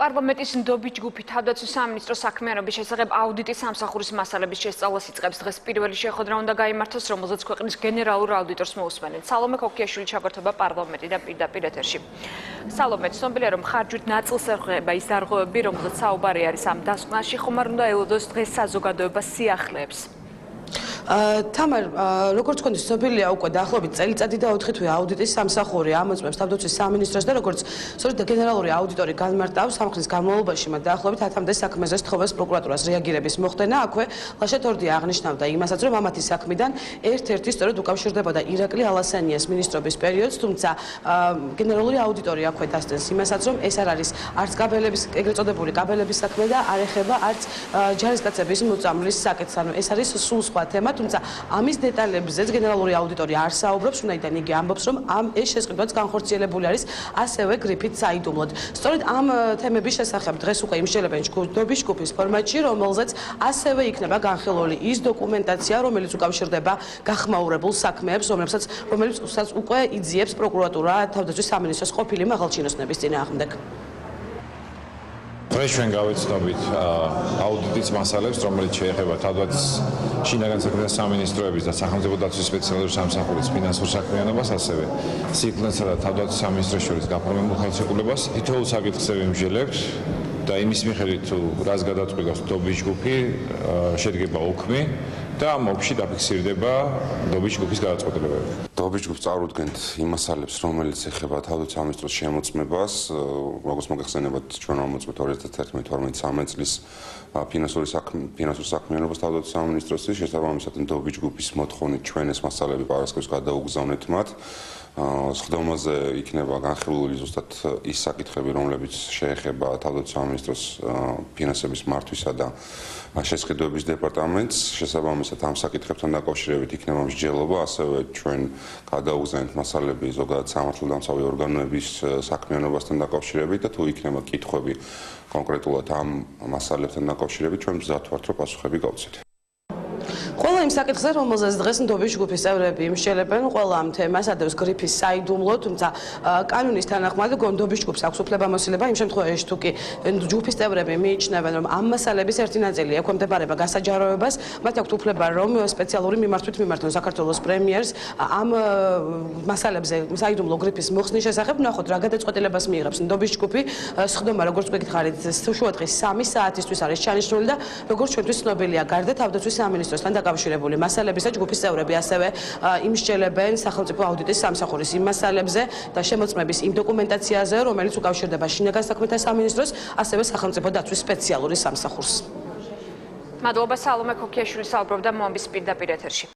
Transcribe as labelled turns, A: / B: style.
A: პარლამენტის ნდობის ჯგუფი თავდაცვის სამინისტროს საქმიანობის შესახებ აუდიტის სამსახურის მასალების შესწავლას იწყებს. დღეს პირველი შეხვედრა უნდა გაიმართოს, რომელზეც ქვეყნის გენერალურ აუდიტორს მოусმენენ. სალომე ქოქიაშვილი ჩაგორთობა პარლამენტიდან პირდაპირ ეთერში. სალომე, ცნობილია, რომ ხარჯვით ნაწილს ეხება ის დარღვევები, რომელზეც საუბარი არის ამ დასკვნაში, ხომ არ უნდა ელოდოს დღეს საზოგადოებას სიახლეებს?
B: თამარ, როგორც გქონდეს ცნობილია უკვე დაახლოებით წელიწადი და 4 თვე აუდიტის სამსახური ამოწმებს თავდაცვის სამინისტროს და როგორც სწორედ გენერალური აუდიტორი განმარტავს, სამხრის განმავლობაში მათ დაახლოებით 10-მდე საქმეზე სთხოვეს პროკურატურას რეაგირების მოხდენა. აქვე ლაშეთორდი აღნიშნავდა იმასაც, რომ ამათი საქმიდან ერთ-ერთი სწორედ უკავშირდებოდა ირაკლი ალასანიას მინისტრობის პერიოდს, თუმცა გენერალური აუდიტორი აქვე დასდენს იმასაც, რომ ეს არ არის არც კაბელების, ეგრეთ წოდებული კაბელების საქმე და არ ეხება არც ჯარისკაცების მოწამვლის საკითხს, ანუ ეს არის სულ სხვა თემა. თუმცა ამის დეტალებზეც გენერალური აუდიტორი არ საუბრობს, უნაიდან იგი ამბობს, რომ ეს შესყიდვაც განხორციელებული არის ასევე გრიფით საიდუმლოდ. სწორედ ამ თემების შესახებ დღეს უკვე იმსჯელებენ ნდობის ჯგუფის ფორმატში, რომელზეც ასევე იქნება განხილული ის დოკუმენტაცია, რომელიც უკავშირდება გახმაურებულ საქმეებს, რომელსაც უკვე იძიებს პროკურატურა თავდაცვის სამინისტროს ყოფილი მაღალჩინოსნების წინააღმდეგ.
C: დღეს ჩვენ გავეცნობით აუდიტის მასალებს, რომელიც შეეხება თავდაცვის შინაგან საქმეთა სამინისტროების და სახელმწიფო დაცვის სპეციალური სამსახურის ფინანსურ საქმიანობას, ასევე სიკვდილსა და თავდაცვის სამინისტროს შორის გაფორმებულ ხელშეკრულებას. თითოეულ საკითხს ვიმსჯელებთ და იმის მიხედვით, თუ რას გადაწყვიტავს ნდობის ჯგუფი, შედგება ოქმი და ამ ოფში დაფიქსირდება ნდობის ჯგუფის გადაწყვეტილებები.
D: ნდობის ჯგუფს წარუდგენთ იმ მასალებს, რომელიც ეხება თავდაცვის სამინისტროს შემოწმებას, როგორც მოგეხსენებათ, ჩვენ ამოწმეთ 2011-12 წლის ფინანსურ საქმიანობას თავდაცვის სამინისტროსთვის, შესაბამისად ნდობის ჯგუფის მოთხოვნით ჩვენ ეს მასალები პარასკევს გადაუგზავნეთ მათ. სხდომაზე იქნება განხილული ზუსტად ის საკითხები, რომლებიც შეეხება თავდაცვის სამინისტროს ფინანსების მართვისა და შესყიდვების დეპარტამენტს. შესაბამისად ამ საკითხებთან დაკავშირებით იქნება მსჯელობა, ასევე ჩვენ გადაუგზავნეთ მასალები ზოგადად სამართალდამცავი ორგანოების საქმიანობასთან დაკავშირებით და თუ იქნება კითხვები კონკრეტულად ამ მასალებთან დაკავშირებით, ჩვენ მზად ვართ, რომ პასუხები გავცეთ.
B: ყველა იმ საკითხზე, რომელზეც დღეს ნდობის ჯგუფის წევრები იმსჯელებენ, ყველა ამ თემას ადევს გრიფის საიდუმლო, თუმცა კანონის თანახმად ნდობის ჯგუფს აქვს უფლებამოსილება იმ შემთხვევაში, თუ კი ჯგუფის წევრები მიიჩნევენ, რომ ამ მასალების ერთი ნაწილი ექვემდებარება გასაჯაროებას, მათ აქვთ უფლება, რომ სპეციალური მიმართვით მიმართონ საქართველოს პრემიერს ამ მასალებზე საიდუმლო გრიფის მოხსნის შესახებ. ნახოთ, რა გადაწყვეტილებას მიიღებს ნდობის ჯგუფი. სხდომა, როგორც გვეკითხარით, შუადღის 3 საათისთვის არის ჩანიშნული და როგორც ჩვენთვის ცნობილია, გარდა თავდაცვის სამინისტროსთან დაკავშირებული მასალებისა ჯგუფის წევრები ასევე იმსჯელებენ სახელმწიფო აუდიტის სამსახურის იმ მასალებზე და შემოწმების იმ დოკუმენტაციაზე, რომელიც უკავშირდება შინაგან საქმეთა სამინისტროს, ასევე სახელმწიფო დაცვის სპეციალური სამსახურს.
A: მადლობა სალომე ქოქიაშვილი საუბრობდა მომბის პირდაპირ ეთერში.